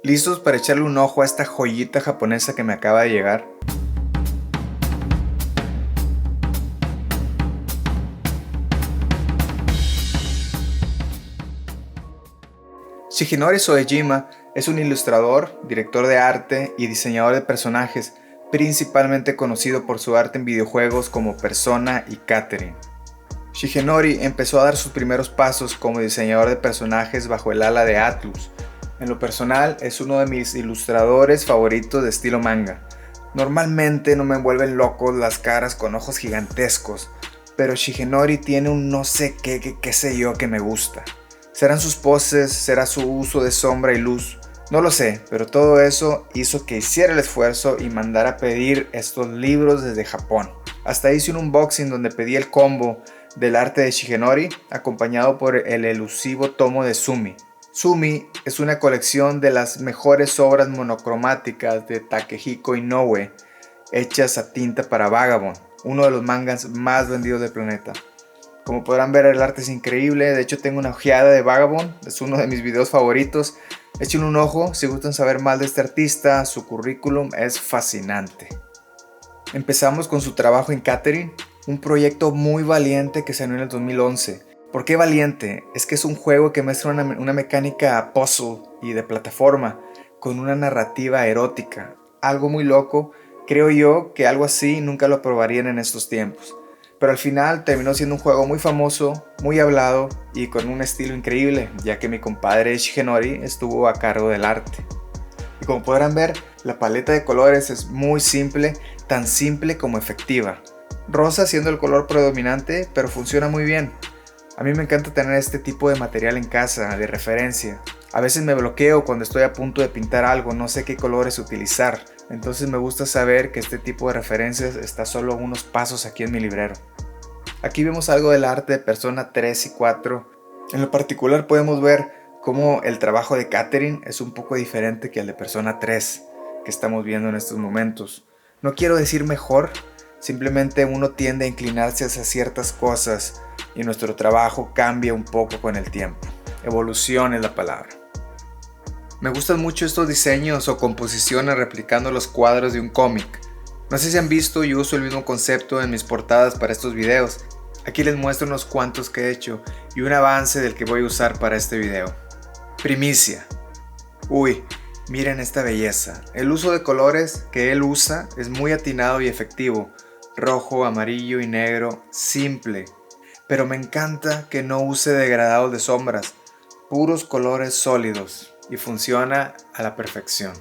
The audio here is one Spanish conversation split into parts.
¿Listos para echarle un ojo a esta joyita japonesa que me acaba de llegar? Shigenori Soejima es un ilustrador, director de arte y diseñador de personajes, principalmente conocido por su arte en videojuegos como Persona y Catherine. Shigenori empezó a dar sus primeros pasos como diseñador de personajes bajo el ala de Atlus. En lo personal es uno de mis ilustradores favoritos de estilo manga. Normalmente no me vuelven locos las caras con ojos gigantescos, pero Shigenori tiene un no sé qué sé yo que me gusta. ¿Serán sus poses? ¿Será su uso de sombra y luz? No lo sé, pero todo eso hizo que hiciera el esfuerzo y mandara a pedir estos libros desde Japón. Hasta hice un unboxing donde pedí el combo del arte de Shigenori, acompañado por el elusivo tomo de Sumi. Sumi es una colección de las mejores obras monocromáticas de Takehiko Inoue, hechas a tinta para Vagabond, uno de los mangas más vendidos del planeta. Como podrán ver, el arte es increíble. De hecho, tengo una ojeada de Vagabond, es uno de mis videos favoritos. Echen un ojo si gustan saber más de este artista, su currículum es fascinante. Empezamos con su trabajo en Catherine, un proyecto muy valiente que salió en el 2011. ¿Por qué valiente? Es que es un juego que muestra una mecánica puzzle y de plataforma con una narrativa erótica. Algo muy loco, creo yo que algo así nunca lo probarían en estos tiempos. Pero al final terminó siendo un juego muy famoso, muy hablado y con un estilo increíble, ya que mi compadre Shigenori estuvo a cargo del arte. Y como podrán ver, la paleta de colores es muy simple, tan simple como efectiva. Rosa siendo el color predominante, pero funciona muy bien. A mí me encanta tener este tipo de material en casa, de referencia. A veces me bloqueo cuando estoy a punto de pintar algo, no sé qué colores utilizar. Entonces me gusta saber que este tipo de referencias está solo unos pasos aquí en mi librero. Aquí vemos algo del arte de Persona 3 y 4. En lo particular podemos ver cómo el trabajo de Catherine es un poco diferente que el de Persona 3 que estamos viendo en estos momentos. No quiero decir mejor, simplemente uno tiende a inclinarse hacia ciertas cosas y nuestro trabajo cambia un poco con el tiempo. Evolución es la palabra. Me gustan mucho estos diseños o composiciones replicando los cuadros de un cómic. No sé si han visto, yo uso el mismo concepto en mis portadas para estos videos. Aquí les muestro unos cuantos que he hecho y un avance del que voy a usar para este video. Primicia. Uy, miren esta belleza. El uso de colores que él usa es muy atinado y efectivo. Rojo, amarillo y negro, simple. Pero me encanta que no use degradados de sombras, puros colores sólidos y funciona a la perfección.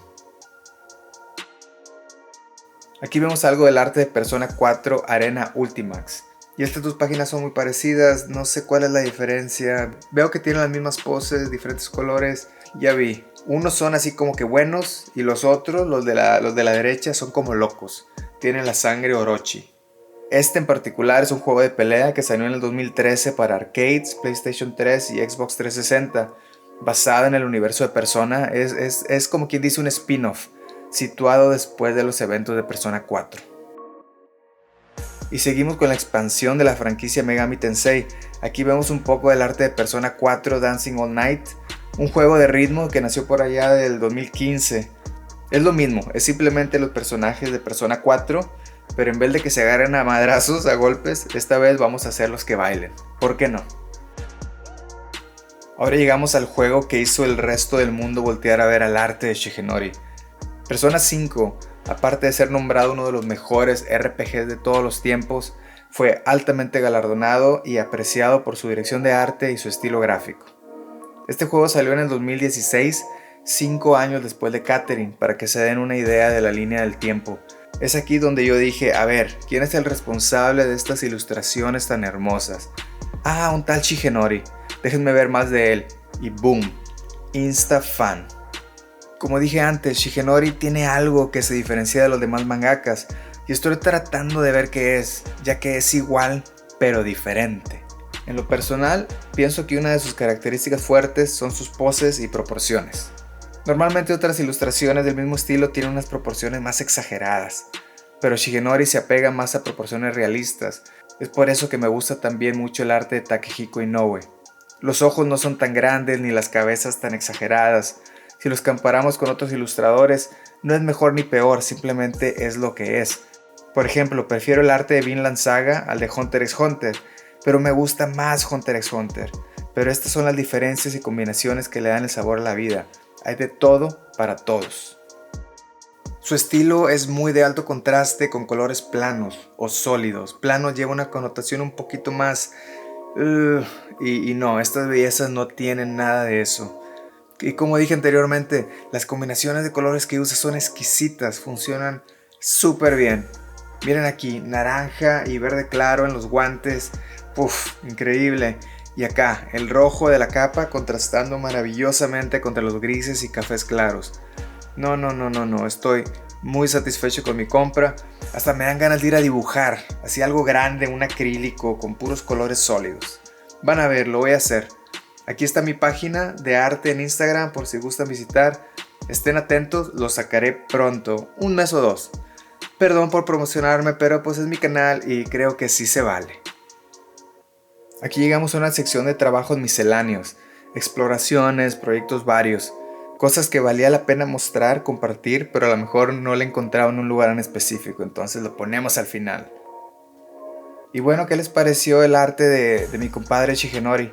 Aquí vemos algo del arte de Persona 4 Arena Ultimax. Y estas dos páginas son muy parecidas, no sé cuál es la diferencia. Veo que tienen las mismas poses, diferentes colores. Ya vi, unos son así como que buenos y los otros, los de la derecha, son como locos. Tienen la sangre Orochi. Este en particular es un juego de pelea que salió en el 2013 para arcades, PlayStation 3 y Xbox 360. Basado en el universo de Persona, es como quien dice un spin-off, situado después de los eventos de Persona 4. Y seguimos con la expansión de la franquicia Megami Tensei. Aquí vemos un poco del arte de Persona 4 Dancing All Night, un juego de ritmo que nació por allá del 2015. Es lo mismo, es simplemente los personajes de Persona 4, pero en vez de que se agarren a madrazos, a golpes, esta vez vamos a hacerlos que bailen. ¿Por qué no? Ahora llegamos al juego que hizo el resto del mundo voltear a ver al arte de Shigenori. Persona 5, aparte de ser nombrado uno de los mejores RPGs de todos los tiempos, fue altamente galardonado y apreciado por su dirección de arte y su estilo gráfico. Este juego salió en el 2016, 5 años después de Catherine, para que se den una idea de la línea del tiempo. Es aquí donde yo dije, a ver, ¿quién es el responsable de estas ilustraciones tan hermosas? Ah, un tal Shigenori, déjenme ver más de él. Y boom, insta fan. Como dije antes, Shigenori tiene algo que se diferencia de los demás mangakas y estoy tratando de ver qué es, ya que es igual pero diferente. En lo personal, pienso que una de sus características fuertes son sus poses y proporciones. Normalmente otras ilustraciones del mismo estilo tienen unas proporciones más exageradas, pero Shigenori se apega más a proporciones realistas. Es por eso que me gusta también mucho el arte de Takehiko Inoue. Los ojos no son tan grandes ni las cabezas tan exageradas, Si los comparamos con otros ilustradores, no es mejor ni peor, simplemente es lo que es. Por ejemplo, prefiero el arte de Vinland Saga al de Hunter x Hunter, pero me gusta más Hunter x Hunter. Pero estas son las diferencias y combinaciones que le dan el sabor a la vida. Hay de todo para todos. Su estilo es muy de alto contraste con colores planos o sólidos. Plano lleva una connotación un poquito más... y no, estas bellezas no tienen nada de eso. Y como dije anteriormente, las combinaciones de colores que usa son exquisitas, funcionan súper bien. Miren aquí, naranja y verde claro en los guantes. Uf, increíble. Y acá, el rojo de la capa contrastando maravillosamente contra los grises y cafés claros. No, estoy muy satisfecho con mi compra. Hasta me dan ganas de ir a dibujar, así algo grande, un acrílico con puros colores sólidos. Van a ver, lo voy a hacer. Aquí está mi página de arte en Instagram por si gustan visitar. Estén atentos, lo sacaré pronto, un mes o dos. Perdón por promocionarme, pero pues es mi canal y creo que sí se vale. Aquí llegamos a una sección de trabajos misceláneos, exploraciones, proyectos varios, cosas que valía la pena mostrar, compartir, pero a lo mejor no le encontraba en un lugar en específico, entonces lo ponemos al final. Y bueno, ¿qué les pareció el arte de mi compadre Shigenori?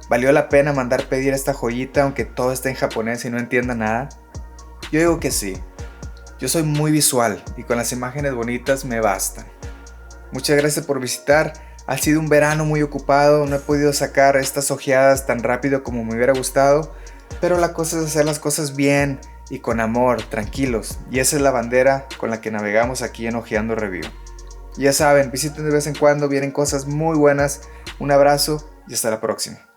¿Valió la pena mandar pedir esta joyita aunque todo esté en japonés y no entienda nada? Yo digo que sí. Yo soy muy visual y con las imágenes bonitas me bastan. Muchas gracias por visitar. Ha sido un verano muy ocupado, no he podido sacar estas ojeadas tan rápido como me hubiera gustado, pero la cosa es hacer las cosas bien y con amor, tranquilos, y esa es la bandera con la que navegamos aquí en Ojeando Review. Ya saben, visiten de vez en cuando, vienen cosas muy buenas. Un abrazo y hasta la próxima.